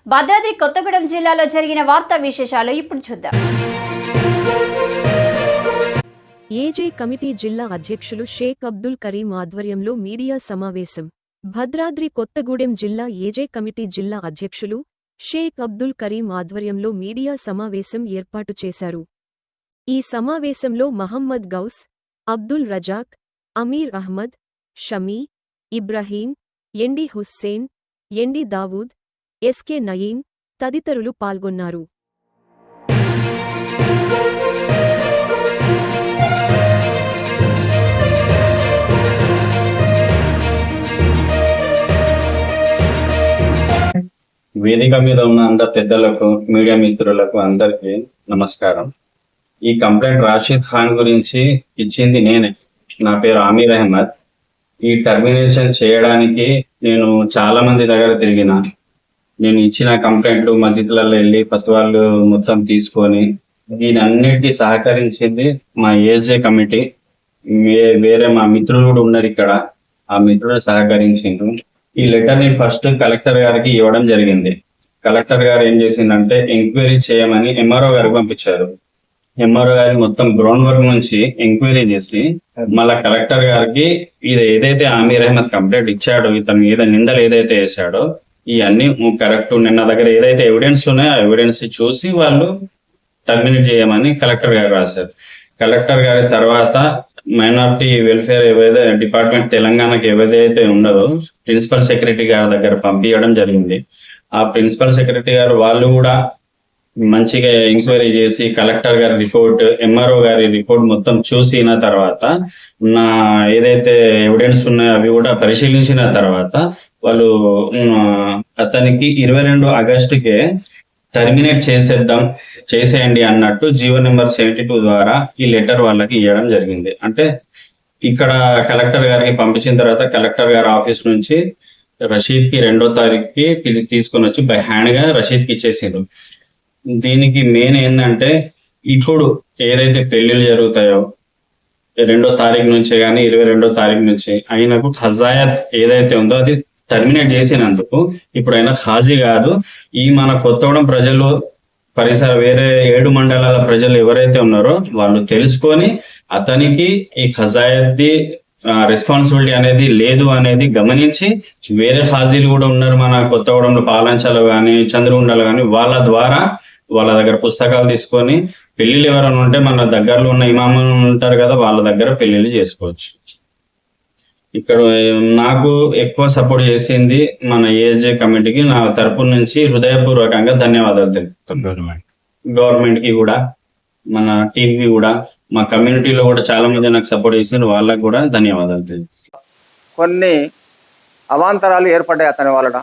భద్రాద్రి కొత్తగూడెం జిల్లాలో జరిగిన వార్తా విశేషాలు ఇప్పుడు చూద్దాం. ఏజే కమిటీ జిల్లా అధ్యక్షులు షేక్ అబ్దుల్ కరీం ఆధ్వర్యంలో మీడియా సమావేశం. భద్రాద్రి కొత్తగూడెం జిల్లా ఏజే కమిటీ జిల్లా అధ్యక్షులు షేక్ అబ్దుల్ కరీం ఆధ్వర్యంలో మీడియా సమావేశం ఏర్పాటు చేశారు. ఈ సమావేశంలో మహమ్మద్ గౌస్, అబ్దుల్ రజాక్, అమీర్ అహ్మద్, షమీ, ఇబ్రహీం, ఎండి హుస్సేన్, ఎండి దావూద్, ఎస్కే నయీం తదితరులు పాల్గొన్నారు. వేదిక మీద ఉన్న అందరు పెద్దలకు, మీడియా మిత్రులకు అందరికీ నమస్కారం. ఈ కంప్లైంట్ రాషీద్ ఖాన్ గురించి ఇచ్చింది నేనే. నా పేరు అమీర్ అహ్మద్. ఈ టర్మినేషన్ చేయడానికి నేను చాలా మంది దగ్గర తిరిగిన. నేను ఇచ్చిన కంప్లైంట్లు మస్జిద్లలో వెళ్ళి ఫత్వాలు మొత్తం తీసుకొని దీని అన్నిటికీ సహకరించింది మా ఏజే కమిటీ. వేరే మా మిత్రులు కూడా ఉన్నారు ఇక్కడ. ఆ మిత్రులు సహకరించిండు. ఈ లెటర్ ని ఫస్ట్ కలెక్టర్ గారికి ఇవ్వడం జరిగింది. కలెక్టర్ గారు ఏం చేసిందంటే ఎంక్వైరీ చేయమని ఎంఆర్ఓ గారికి పంపించారు. ఎంఆర్ఓ గారి మొత్తం గ్రౌండ్ వర్క్ నుంచి ఎంక్వైరీ చేసి మళ్ళా కలెక్టర్ గారికి ఇది ఏదైతే అమీర్ అహ్మద్ కంప్లైంట్ ఇచ్చాడో, ఇతను నిందలు ఏదైతే వేసాడో ఇవన్నీ కరెక్ట్, నిన్న దగ్గర ఏదైతే ఎవిడెన్స్ ఉన్నాయో ఆ ఎవిడెన్స్ చూసి వాళ్ళు టర్మినేట్ చేయమని కలెక్టర్ గారు రాశారు. కలెక్టర్ గారి తర్వాత మైనారిటీ వెల్ఫేర్ ఏవైతే డిపార్ట్మెంట్ తెలంగాణకి ఏదైతే ఉండదో ప్రిన్సిపల్ సెక్రటరీ గారి దగ్గర పంపించడం జరిగింది. ఆ ప్రిన్సిపల్ సెక్రటరీ గారు వాళ్ళు కూడా మంచిగా ఎంక్వైరీ చేసి కలెక్టర్ గారి రిపోర్ట్, ఎంఆర్ఓ గారి రిపోర్ట్ మొత్తం చూసిన తర్వాత నా ఏదైతే ఎవిడెన్స్ ఉన్నాయో అవి కూడా పరిశీలించిన తర్వాత వాళ్ళు అతనికి 22 ఆగస్టుకే టర్మినేట్ చేసేయండి అన్నట్టు జీవో నెంబర్ 72 ద్వారా ఈ లెటర్ వాళ్ళకి ఇవ్వడం జరిగింది. అంటే ఇక్కడ కలెక్టర్ గారికి పంపించిన తర్వాత కలెక్టర్ గారి ఆఫీస్ నుంచి రషీద్ కి 2వ తారీఖుకి తీసుకొని వచ్చి బై హ్యాండ్ గా రషీద్ కి ఇచ్చేసారు. దీనికి మెయిన్ ఏంటంటే ఇప్పుడు ఏదైతే పెళ్లిళ్ళు జరుగుతాయో 2వ తారీఖు నుంచే కానీ 22వ తారీఖు నుంచి ఆయనకు ఖజాయత్ ఏదైతే ఉందో అది టర్మినేట్ చేసినందుకు ఇప్పుడు ఆయన ఖాజీ కాదు. ఈ మన కొత్తగూడెం ప్రజలు పరిసర వేరే 7 మండలాల ప్రజలు ఎవరైతే ఉన్నారో వాళ్ళు తెలుసుకొని అతనికి ఈ ఖజాయత్ది రెస్పాన్సిబిలిటీ అనేది లేదు అనేది గమనించి వేరే ఖాజీలు కూడా ఉన్నారు మన కొత్తగూడెంలో, పాలంచలో కానీ చంద్రగుండలో కానీ, వాళ్ళ ద్వారా వాళ్ళ దగ్గర పుస్తకాలు తీసుకొని పెళ్లిళ్ళు ఎవరైనా ఉంటే మన దగ్గరలో ఉన్న ఇమాములు ఉంటారు కదా, వాళ్ళ దగ్గర పెళ్లిళ్ళు చేసుకోవచ్చు. ఇక్కడ నాకు ఎక్కువ సపోర్ట్ చేసింది మన ఏజే కమిటీకి నా తరపు నుంచి హృదయపూర్వకంగా ధన్యవాదాలు తెలుపుతున్నాను. గవర్నమెంట్ కి కూడా, మన టీమ్ కి కూడా, మా కమ్యూనిటీలో కూడా చాలా మంది నాకు సపోర్ట్ చేసిన వాళ్ళకి కూడా ధన్యవాదాలు తెలుపుతున్నాను. కొన్ని అవాంతరాలు ఏర్పడ్డాయి అతని వలన.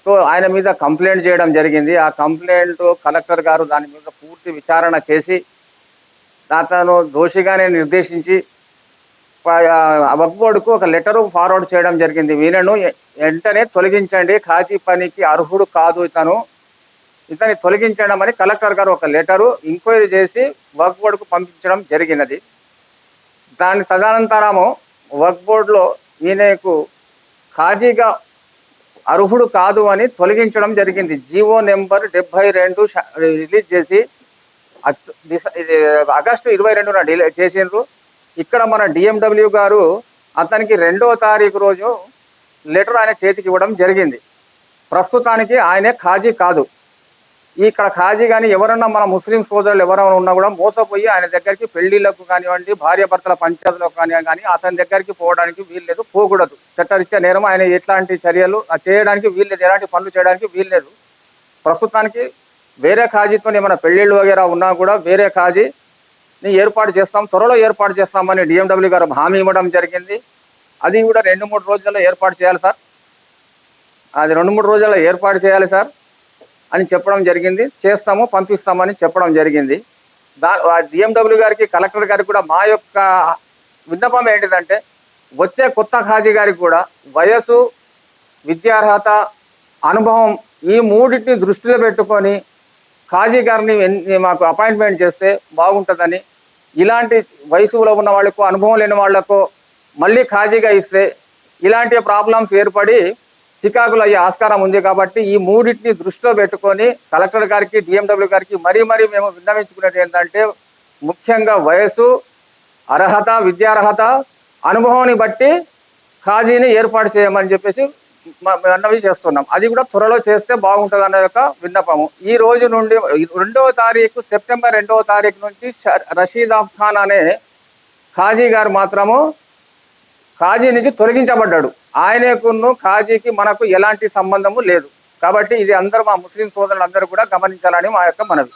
సో ఆయన మీద కంప్లైంట్ చేయడం జరిగింది. ఆ కంప్లైంట్ కలెక్టర్ గారు దాని మీద పూర్తి విచారణ చేసి అతను దోషిగానే నిర్దేశించి వక్ఫ్ బోర్డుకు ఒక లెటరు ఫార్వర్డ్ చేయడం జరిగింది. వీళ్ళను వెంటనే తొలగించండి, ఖాజీ పనికి అర్హుడు కాదు ఇతని తొలగించడం అని కలెక్టర్ గారు ఒక లెటరు ఎంక్వైరీ చేసి వక్ఫ్ బోర్డుకు పంపించడం జరిగినది. దాని తదనంతరము వక్ఫ్ బోర్డులో ఈయనకు ఖాజీగా అర్హుడు కాదు అని తొలగించడం జరిగింది. జీవో నెంబర్ 72 రిలీజ్ చేసి ఆగస్టు 22న డిలీట్ చేసిండ్రు. ఇక్కడ మన డిఎండబ్ల్యూ గారు అతనికి 2వ తారీఖు రోజు లెటర్ ఆయన చేతికి ఇవ్వడం జరిగింది. ప్రస్తుతానికి ఆయనే ఖాజీ కాదు. ఇక్కడ ఖాజీ కానీ ఎవరన్నా మన ముస్లిం సోదరులు ఎవరైనా ఉన్నా కూడా మోసపోయి ఆయన దగ్గరికి పెళ్లిళ్లకు కానివ్వండి, భార్యాభర్తల పంచాయతీలకు కానీ అతని దగ్గరికి పోవడానికి వీల్లేదు, పోకూడదు. చట్టరీత్యా నేరం. ఆయన ఎట్లాంటి చర్యలు చేయడానికి వీల్లేదు, ఎలాంటి పనులు చేయడానికి వీల్లేదు. ప్రస్తుతానికి వేరే ఖాజీతో ఏమైనా పెళ్లిళ్ళు వగేరా ఉన్నా కూడా వేరే ఖాజీని ఏర్పాటు చేస్తాం, త్వరలో ఏర్పాటు చేస్తామని డిఎండబ్ల్యూ గారు హామీ ఇవ్వడం జరిగింది. అది కూడా 2-3 రోజుల్లో ఏర్పాటు చేయాలి సార్, అది 2-3 రోజుల్లో ఏర్పాటు చేయాలి సార్ అని చెప్పడం జరిగింది. చేస్తాము, పంపిస్తామని చెప్పడం జరిగింది. డిఎండబ్ల్యూ గారికి, కలెక్టర్ గారికి కూడా మా యొక్క విన్నపం ఏంటిదంటే వచ్చే కొత్త ఖాజీ గారికి కూడా వయసు, విద్యార్హత, అనుభవం ఈ మూడింటిని దృష్టిలో పెట్టుకొని ఖాజీ గారిని మాకు అపాయింట్మెంట్ చేస్తే బాగుంటుందని, ఇలాంటి వయసులో ఉన్న వాళ్ళకు, అనుభవం లేని వాళ్లకు మళ్ళీ ఖాజీగా ఇస్తే ఇలాంటి ప్రాబ్లమ్స్ ఏర్పడి చికాకులు అయ్యే ఆస్కారం ఉంది. కాబట్టి ఈ మూడింటిని దృష్టిలో పెట్టుకొని కలెక్టర్ గారికి, డిఎండబ్ల్యూ గారికి మరీ మేము విన్నవించుకునేది ఏంటంటే, ముఖ్యంగా వయసు, అర్హత, విద్యార్హత, అనుభవాన్ని బట్టి ఖాజీని ఏర్పాటు చేయమని చెప్పేసి విన్నవి చేస్తున్నాం. అది కూడా త్వరలో చేస్తే బాగుంటుంది అన్న యొక్క విన్నపము. ఈ రోజు నుండి 2వ తారీఖు సెప్టెంబర్ 2వ తారీఖు నుంచి రషీద్ ఖాన్ అనే ఖాజీ గారు మాత్రము ఖాజీ నుంచి తొలగించబడ్డాడు. ఆయనకును ఖాజీకి మనకు ఎలాంటి సంబంధము లేదు. కాబట్టి ఇది అందరూ మా ముస్లిం సోదరులందరూ కూడా గమనించాలని మా యొక్క మనవి.